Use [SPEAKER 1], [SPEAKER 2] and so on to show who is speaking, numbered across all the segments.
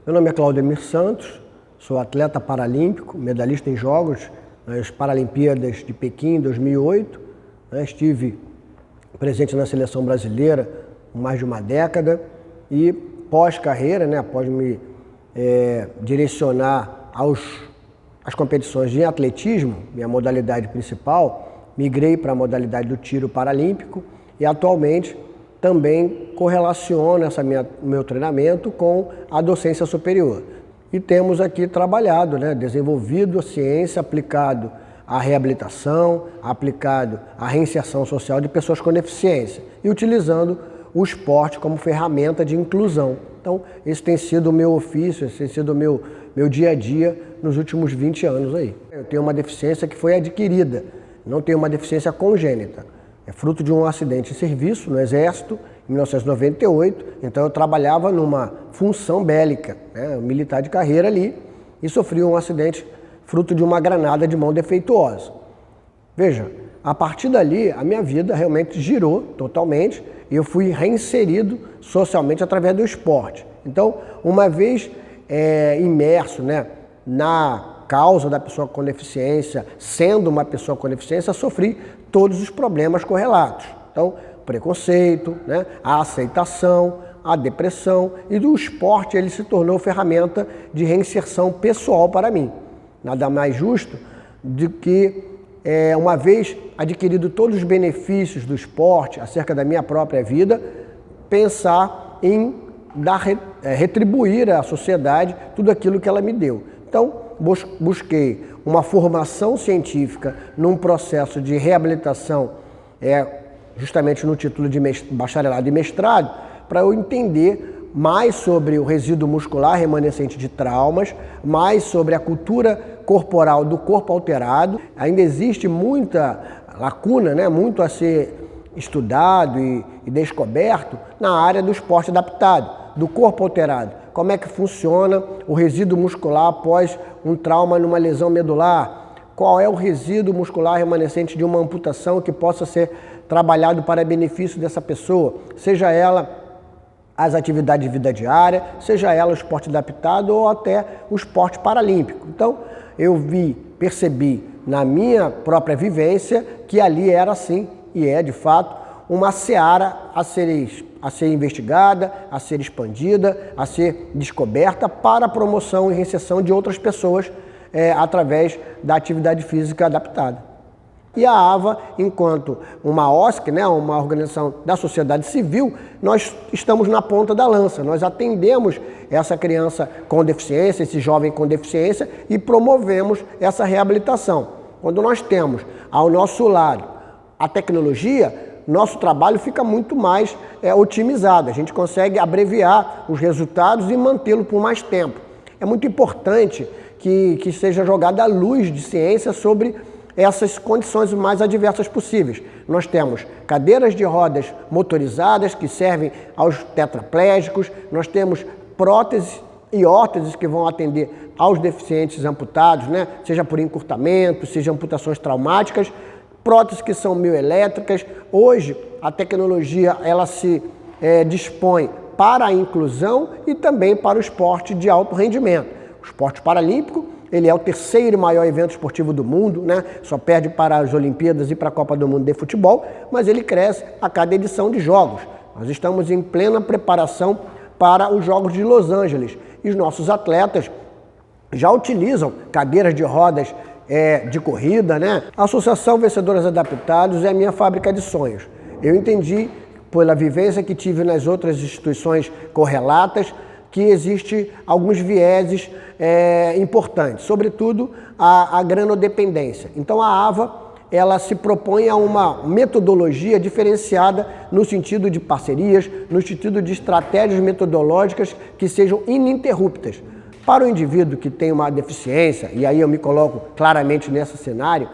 [SPEAKER 1] Meu nome é Claudemir Santos, sou atleta paralímpico, medalhista em Jogos nas Paralimpíadas de Pequim em 2008. Estive presente na seleção brasileira por mais de uma década e pós-carreira, após me direcionar às competições de atletismo, minha modalidade principal, migrei para a modalidade do tiro paralímpico e atualmente também correlaciono meu treinamento com a docência superior. E temos aqui trabalhado, desenvolvido a ciência, aplicado à reabilitação, aplicado à reinserção social de pessoas com deficiência e utilizando o esporte como ferramenta de inclusão. Então, esse tem sido o meu ofício, esse tem sido o meu dia a dia nos últimos 20 anos aí. Eu tenho uma deficiência que foi adquirida, não tenho uma deficiência congênita. É fruto de um acidente de serviço no Exército, em 1998. Então eu trabalhava numa função bélica, militar de carreira ali, e sofri um acidente fruto de uma granada de mão defeituosa. Veja, a partir dali a minha vida realmente girou totalmente e eu fui reinserido socialmente através do esporte. Então, uma vez imerso na causa da pessoa com deficiência, sendo uma pessoa com deficiência, sofri todos os problemas correlatos. Então, preconceito, a aceitação, a depressão, e do esporte ele se tornou ferramenta de reinserção pessoal para mim. Nada mais justo do que, uma vez adquirido todos os benefícios do esporte acerca da minha própria vida, pensar em retribuir à sociedade tudo aquilo que ela me deu. Então, busquei uma formação científica num processo de reabilitação, justamente no título de bacharelado e mestrado, para eu entender mais sobre o resíduo muscular remanescente de traumas, mais sobre a cultura corporal do corpo alterado. Ainda existe muita lacuna, muito a ser estudado e descoberto na área do esporte adaptado, do corpo alterado. Como é que funciona o resíduo muscular após um trauma numa lesão medular? Qual é o resíduo muscular remanescente de uma amputação que possa ser trabalhado para benefício dessa pessoa? Seja ela as atividades de vida diária, seja ela o esporte adaptado ou até o esporte paralímpico. Então, eu percebi na minha própria vivência que ali era assim, e é de fato, uma seara a ser investigada, a ser expandida, a ser descoberta para a promoção e reinserção de outras pessoas através da atividade física adaptada. E a AVA, enquanto uma OSC, uma organização da sociedade civil, nós estamos na ponta da lança, nós atendemos essa criança com deficiência, esse jovem com deficiência e promovemos essa reabilitação. Quando nós temos ao nosso lado a tecnologia, nosso trabalho fica muito mais otimizado, a gente consegue abreviar os resultados e mantê-lo por mais tempo. É muito importante que seja jogada a luz de ciência sobre essas condições mais adversas possíveis. Nós temos cadeiras de rodas motorizadas que servem aos tetraplégicos, nós temos próteses e órteses que vão atender aos deficientes amputados, seja por encurtamento, seja amputações traumáticas, próteses que são mioelétricas. Hoje, a tecnologia ela se dispõe para a inclusão e também para o esporte de alto rendimento. O esporte paralímpico, ele é o terceiro maior evento esportivo do mundo, só perde para as Olimpíadas e para a Copa do Mundo de futebol, mas ele cresce a cada edição de Jogos. Nós estamos em plena preparação para os Jogos de Los Angeles e os nossos atletas já utilizam cadeiras de rodas de corrida, A Associação Vencedores Adaptados é a minha fábrica de sonhos. Eu entendi, pela vivência que tive nas outras instituições correlatas, que existe alguns vieses importantes, sobretudo a granodependência. Então a AVA ela se propõe a uma metodologia diferenciada no sentido de parcerias, no sentido de estratégias metodológicas que sejam ininterruptas. Para o indivíduo que tem uma deficiência, e aí eu me coloco claramente nesse cenário,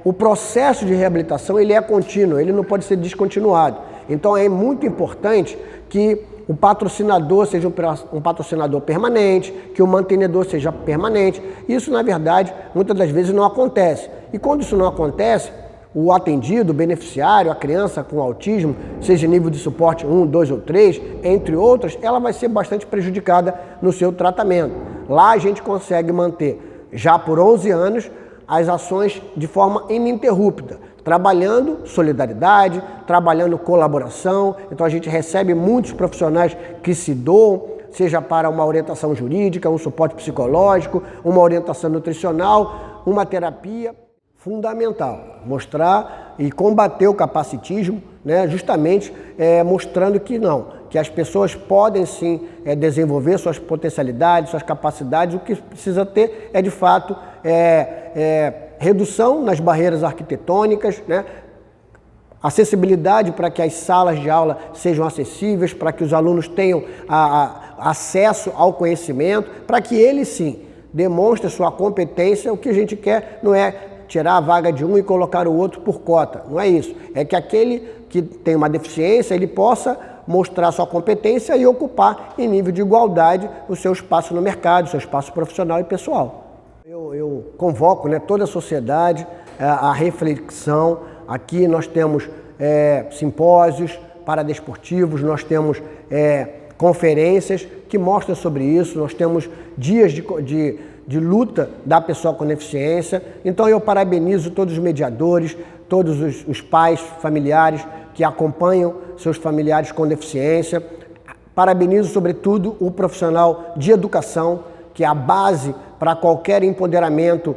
[SPEAKER 1] o processo de reabilitação ele é contínuo, ele não pode ser descontinuado. Então é muito importante que o patrocinador seja um patrocinador permanente, que o mantenedor seja permanente. Isso, na verdade, muitas das vezes não acontece. E quando isso não acontece, o atendido, o beneficiário, a criança com autismo, seja nível de suporte 1, 2 ou 3, entre outras, ela vai ser bastante prejudicada no seu tratamento. Lá a gente consegue manter, já por 11 anos, as ações de forma ininterrupta, trabalhando solidariedade, trabalhando colaboração. Então a gente recebe muitos profissionais que se doam, seja para uma orientação jurídica, um suporte psicológico, uma orientação nutricional, uma terapia. Fundamental, mostrar e combater o capacitismo, né, justamente mostrando que não, que as pessoas podem sim desenvolver suas potencialidades, suas capacidades. O que precisa ter é de fato redução nas barreiras arquitetônicas, né, acessibilidade para que as salas de aula sejam acessíveis, para que os alunos tenham acesso ao conhecimento, para que eles sim demonstrem sua competência. O que a gente quer não é tirar a vaga de um e colocar o outro por cota, não é isso. É que aquele que tem uma deficiência, ele possa mostrar sua competência e ocupar em nível de igualdade o seu espaço no mercado, o seu espaço profissional e pessoal. Eu convoco, né, toda a sociedade à reflexão. Aqui nós temos simpósios paradesportivos, nós temos conferências que mostram sobre isso, nós temos dias de luta da pessoa com deficiência. Então eu parabenizo todos os mediadores, todos os pais, familiares que acompanham seus familiares com deficiência. Parabenizo sobretudo o profissional de educação, que é a base para qualquer empoderamento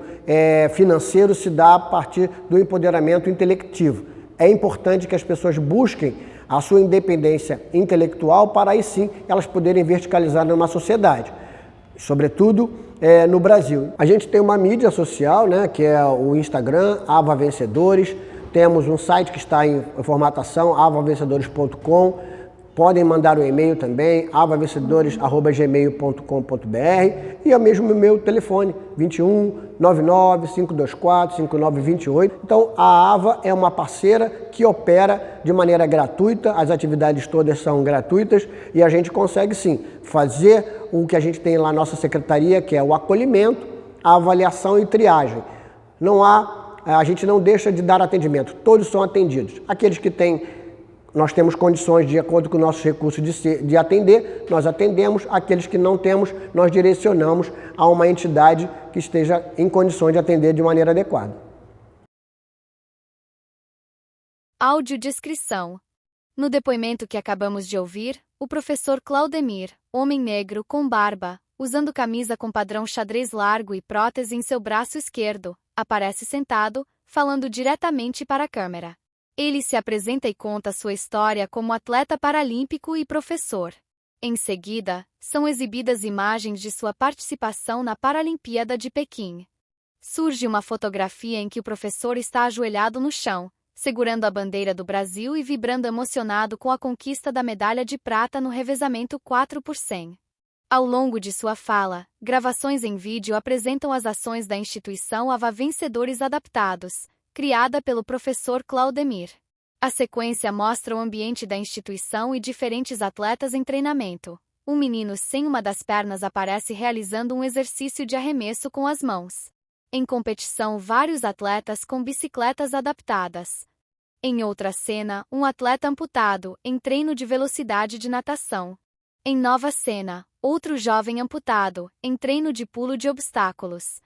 [SPEAKER 1] financeiro se dá a partir do empoderamento intelectivo. É importante que as pessoas busquem a sua independência intelectual para aí sim elas poderem verticalizar numa sociedade, sobretudo no Brasil. A gente tem uma mídia social, né, que é o Instagram, Ava Vencedores. Temos um site que está em formatação, avavencedores.com. Podem mandar um e-mail também, avavencedores@gmail.com.br, e é mesmo o meu telefone, 21 99 524 5928. Então a AVA é uma parceira que opera de maneira gratuita, as atividades todas são gratuitas e a gente consegue sim fazer o que a gente tem lá na nossa secretaria, que é o acolhimento, a avaliação e triagem. A gente não deixa de dar atendimento, todos são atendidos. Aqueles que nós temos condições, de acordo com nossos recursos, de atender, nós atendemos. Aqueles que não temos, nós direcionamos a uma entidade que esteja em condições de atender de maneira adequada.
[SPEAKER 2] Audiodescrição. No depoimento que acabamos de ouvir, o professor Claudemir, homem negro com barba, usando camisa com padrão xadrez largo e prótese em seu braço esquerdo, aparece sentado, falando diretamente para a câmera. Ele se apresenta e conta sua história como atleta paralímpico e professor. Em seguida, são exibidas imagens de sua participação na Paralimpíada de Pequim. Surge uma fotografia em que o professor está ajoelhado no chão, segurando a bandeira do Brasil e vibrando emocionado com a conquista da medalha de prata no revezamento 4x100. Ao longo de sua fala, gravações em vídeo apresentam as ações da instituição Ava Vencedores Adaptados, criada pelo professor Claudemir. A sequência mostra o ambiente da instituição e diferentes atletas em treinamento. Um menino sem uma das pernas aparece realizando um exercício de arremesso com as mãos. Em competição, vários atletas com bicicletas adaptadas. Em outra cena, um atleta amputado, em treino de velocidade de natação. Em nova cena, outro jovem amputado, em treino de pulo de obstáculos.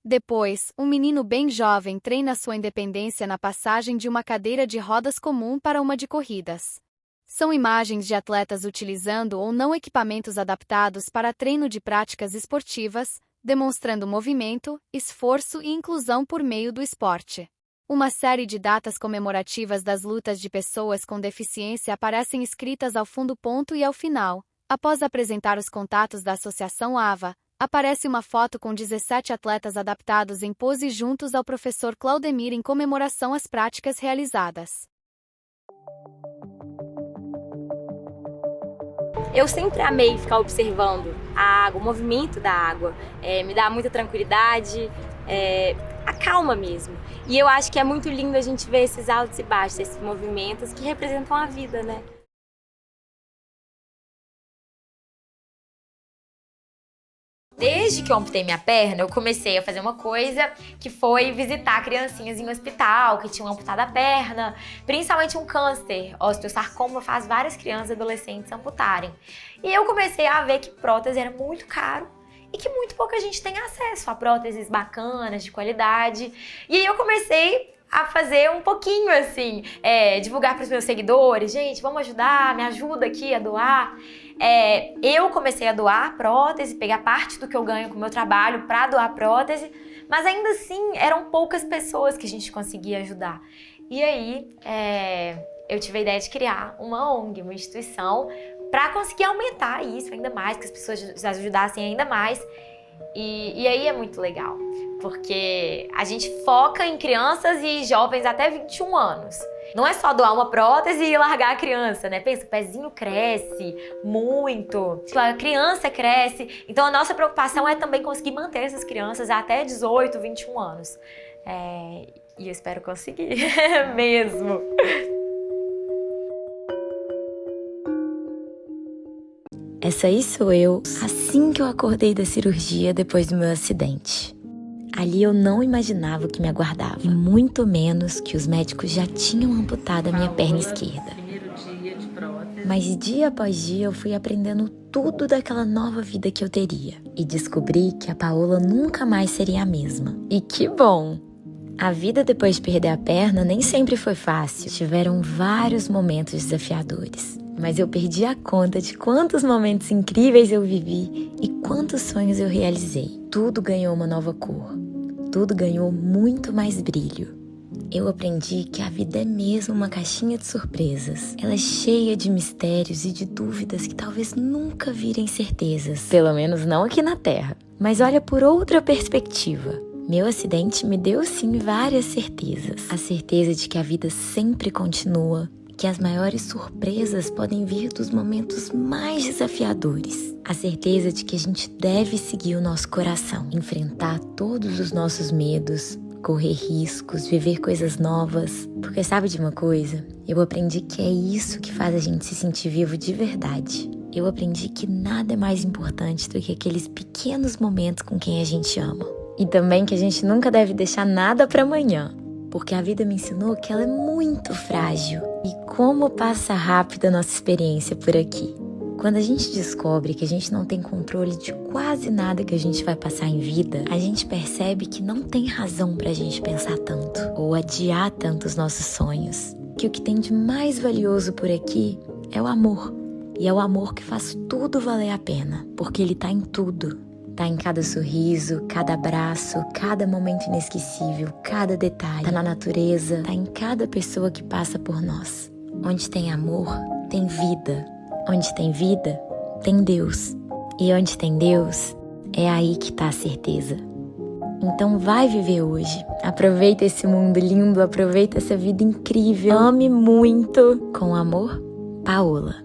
[SPEAKER 2] Depois, um menino bem jovem treina sua independência na passagem de uma cadeira de rodas comum para uma de corridas. São imagens de atletas utilizando ou não equipamentos adaptados para treino de práticas esportivas, demonstrando movimento, esforço e inclusão por meio do esporte. Uma série de datas comemorativas das lutas de pessoas com deficiência aparecem escritas ao fundo e ao final. Após apresentar os contatos da Associação AVA, aparece uma foto com 17 atletas adaptados em pose juntos ao professor Claudemir em comemoração às práticas realizadas.
[SPEAKER 3] Eu sempre amei ficar observando a água, o movimento da água. Me dá muita tranquilidade, acalma mesmo. E eu acho que é muito lindo a gente ver esses altos e baixos, esses movimentos que representam a vida, né? Desde que eu amputei minha perna, eu comecei a fazer uma coisa que foi visitar criancinhas em um hospital que tinham amputado a perna, principalmente um câncer. Osteosarcoma faz várias crianças e adolescentes amputarem. E eu comecei a ver que prótese era muito caro e que muito pouca gente tem acesso a próteses bacanas, de qualidade. E aí eu comecei a fazer um pouquinho assim, divulgar para os meus seguidores, gente, vamos ajudar, me ajuda aqui a doar. Eu comecei a doar prótese, pegar parte do que eu ganho com o meu trabalho para doar prótese, mas ainda assim eram poucas pessoas que a gente conseguia ajudar. E aí eu tive a ideia de criar uma ONG, uma instituição, para conseguir aumentar isso ainda mais, que as pessoas ajudassem ainda mais. E aí é muito legal, porque a gente foca em crianças e jovens até 21 anos. Não é só doar uma prótese e largar a criança, né? Pensa, o pezinho cresce muito, a criança cresce. Então a nossa preocupação é também conseguir manter essas crianças até 18, 21 anos. E eu espero conseguir mesmo.
[SPEAKER 4] Essa aí sou eu, assim que eu acordei da cirurgia depois do meu acidente. Ali eu não imaginava o que me aguardava, e muito menos que os médicos já tinham amputado a minha perna esquerda. Mas dia após dia eu fui aprendendo tudo daquela nova vida que eu teria. E descobri que a Paola nunca mais seria a mesma. E que bom! A vida depois de perder a perna nem sempre foi fácil. Tiveram vários momentos desafiadores. Mas eu perdi a conta de quantos momentos incríveis eu vivi e quantos sonhos eu realizei. Tudo ganhou uma nova cor. Tudo ganhou muito mais brilho. Eu aprendi que a vida é mesmo uma caixinha de surpresas. Ela é cheia de mistérios e de dúvidas que talvez nunca virem certezas. Pelo menos não aqui na Terra. Mas olha por outra perspectiva. Meu acidente me deu sim várias certezas. A certeza de que a vida sempre continua, que as maiores surpresas podem vir dos momentos mais desafiadores. A certeza de que a gente deve seguir o nosso coração, enfrentar todos os nossos medos, correr riscos, viver coisas novas. Porque sabe de uma coisa? Eu aprendi que é isso que faz a gente se sentir vivo de verdade. Eu aprendi que nada é mais importante do que aqueles pequenos momentos com quem a gente ama. E também que a gente nunca deve deixar nada para amanhã. Porque a vida me ensinou que ela é muito frágil. E como passa rápido a nossa experiência por aqui. Quando a gente descobre que a gente não tem controle de quase nada que a gente vai passar em vida, a gente percebe que não tem razão pra gente pensar tanto ou adiar tanto os nossos sonhos. Que o que tem de mais valioso por aqui é o amor. E é o amor que faz tudo valer a pena, porque ele tá em tudo. Tá em cada sorriso, cada abraço, cada momento inesquecível, cada detalhe. Tá na natureza, tá em cada pessoa que passa por nós. Onde tem amor, tem vida. Onde tem vida, tem Deus. E onde tem Deus, é aí que tá a certeza. Então vai viver hoje. Aproveita esse mundo lindo, aproveita essa vida incrível. Ame muito. Com amor, Paola.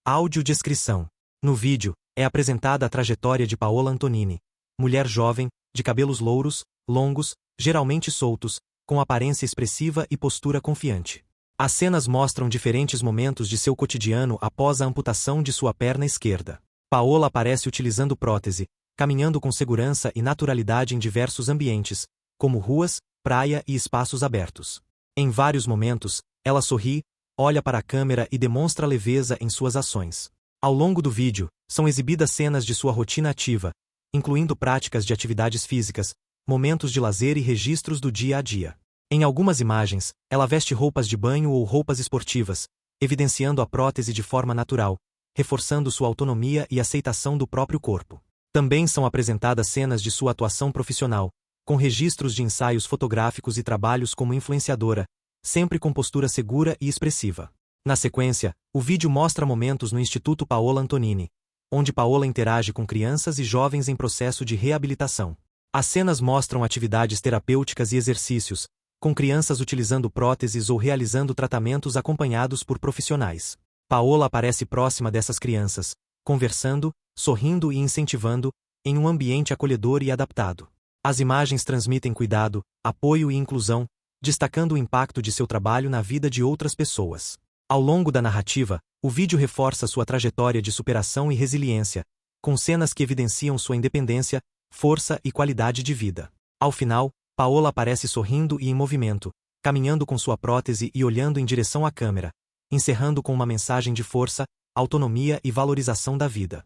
[SPEAKER 5] Audiodescrição. No vídeo, é apresentada a trajetória de Paola Antonini, mulher jovem, de cabelos louros, longos, geralmente soltos, com aparência expressiva e postura confiante. As cenas mostram diferentes momentos de seu cotidiano após a amputação de sua perna esquerda. Paola aparece utilizando prótese, caminhando com segurança e naturalidade em diversos ambientes, como ruas, praia e espaços abertos. Em vários momentos, ela sorri, olha para a câmera e demonstra leveza em suas ações. Ao longo do vídeo, são exibidas cenas de sua rotina ativa, incluindo práticas de atividades físicas, momentos de lazer e registros do dia a dia. Em algumas imagens, ela veste roupas de banho ou roupas esportivas, evidenciando a prótese de forma natural, reforçando sua autonomia e aceitação do próprio corpo. Também são apresentadas cenas de sua atuação profissional, com registros de ensaios fotográficos e trabalhos como influenciadora, sempre com postura segura e expressiva. Na sequência, o vídeo mostra momentos no Instituto Paola Antonini, onde Paola interage com crianças e jovens em processo de reabilitação. As cenas mostram atividades terapêuticas e exercícios, com crianças utilizando próteses ou realizando tratamentos acompanhados por profissionais. Paola aparece próxima dessas crianças, conversando, sorrindo e incentivando, em um ambiente acolhedor e adaptado. As imagens transmitem cuidado, apoio e inclusão, destacando o impacto de seu trabalho na vida de outras pessoas. Ao longo da narrativa, o vídeo reforça sua trajetória de superação e resiliência, com cenas que evidenciam sua independência, força e qualidade de vida. Ao final, Paola aparece sorrindo e em movimento, caminhando com sua prótese e olhando em direção à câmera, encerrando com uma mensagem de força, autonomia e valorização da vida.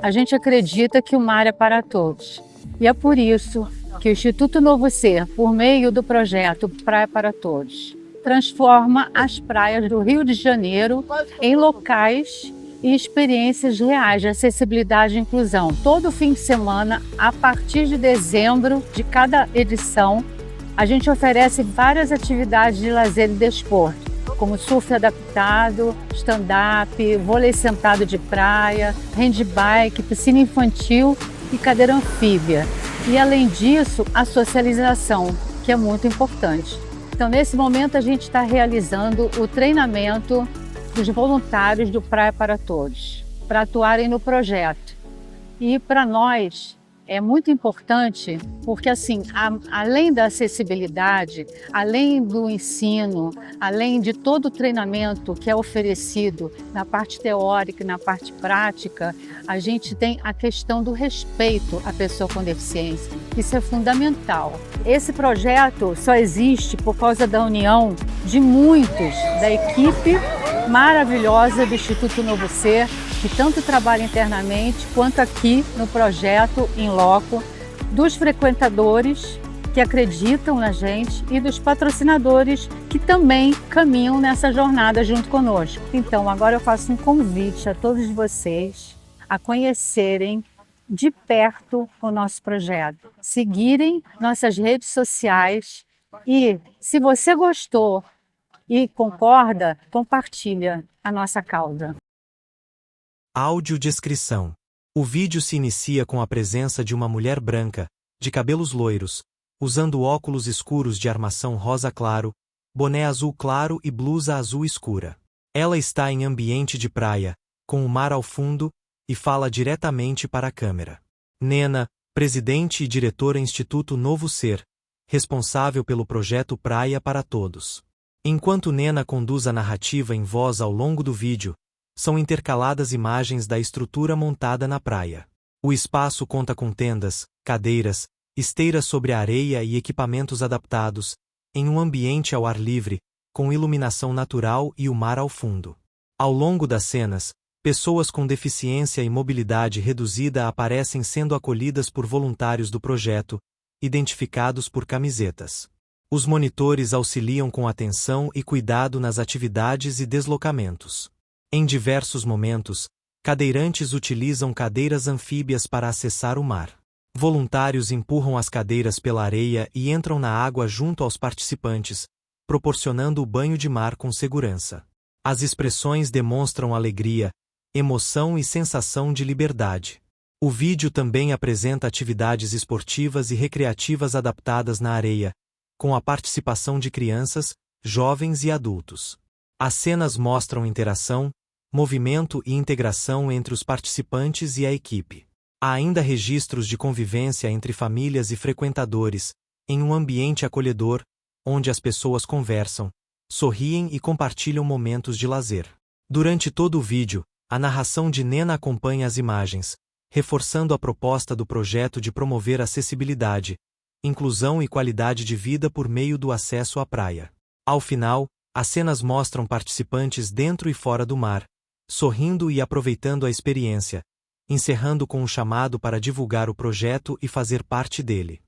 [SPEAKER 6] A gente acredita que o mar é para todos. E é por isso que o Instituto Novo Ser, por meio do projeto Praia para Todos, transforma as praias do Rio de Janeiro em locais e experiências reais de acessibilidade e inclusão. Todo fim de semana, a partir de dezembro de cada edição, a gente oferece várias atividades de lazer e desporto, como surf adaptado, stand-up, vôlei sentado de praia, handbike, piscina infantil e cadeira anfíbia. E além disso, a socialização, que é muito importante. Então, nesse momento, a gente está realizando o treinamento dos voluntários do Praia para Todos, para atuarem no projeto. E para nós é muito importante porque, assim, além da acessibilidade, além do ensino, além de todo o treinamento que é oferecido na parte teórica e na parte prática, a gente tem a questão do respeito à pessoa com deficiência. Isso é fundamental. Esse projeto só existe por causa da união de muitos da equipe maravilhosa do Instituto Novo Ser, que tanto trabalha internamente quanto aqui no projeto em loco, dos frequentadores que acreditam na gente e dos patrocinadores que também caminham nessa jornada junto conosco. Então, agora eu faço um convite a todos vocês a conhecerem de perto o nosso projeto, seguirem nossas redes sociais e, se você gostou e concorda, compartilha a nossa causa.
[SPEAKER 5] Audiodescrição. O vídeo se inicia com a presença de uma mulher branca, de cabelos loiros, usando óculos escuros de armação rosa claro, boné azul claro e blusa azul escura. Ela está em ambiente de praia, com o mar ao fundo, e fala diretamente para a câmera. Nena, presidente e diretora Instituto Novo Ser, responsável pelo projeto Praia para Todos. Enquanto Nena conduz a narrativa em voz ao longo do vídeo, são intercaladas imagens da estrutura montada na praia. O espaço conta com tendas, cadeiras, esteiras sobre a areia e equipamentos adaptados, em um ambiente ao ar livre, com iluminação natural e o mar ao fundo. Ao longo das cenas, pessoas com deficiência e mobilidade reduzida aparecem sendo acolhidas por voluntários do projeto, identificados por camisetas. Os monitores auxiliam com atenção e cuidado nas atividades e deslocamentos. Em diversos momentos, cadeirantes utilizam cadeiras anfíbias para acessar o mar. Voluntários empurram as cadeiras pela areia e entram na água junto aos participantes, proporcionando o banho de mar com segurança. As expressões demonstram alegria, emoção e sensação de liberdade. O vídeo também apresenta atividades esportivas e recreativas adaptadas na areia, com a participação de crianças, jovens e adultos. As cenas mostram interação, movimento e integração entre os participantes e a equipe. Há ainda registros de convivência entre famílias e frequentadores, em um ambiente acolhedor, onde as pessoas conversam, sorriem e compartilham momentos de lazer. Durante todo o vídeo, a narração de Nena acompanha as imagens, reforçando a proposta do projeto de promover acessibilidade, inclusão e qualidade de vida por meio do acesso à praia. Ao final, as cenas mostram participantes dentro e fora do mar, sorrindo e aproveitando a experiência, encerrando com um chamado para divulgar o projeto e fazer parte dele.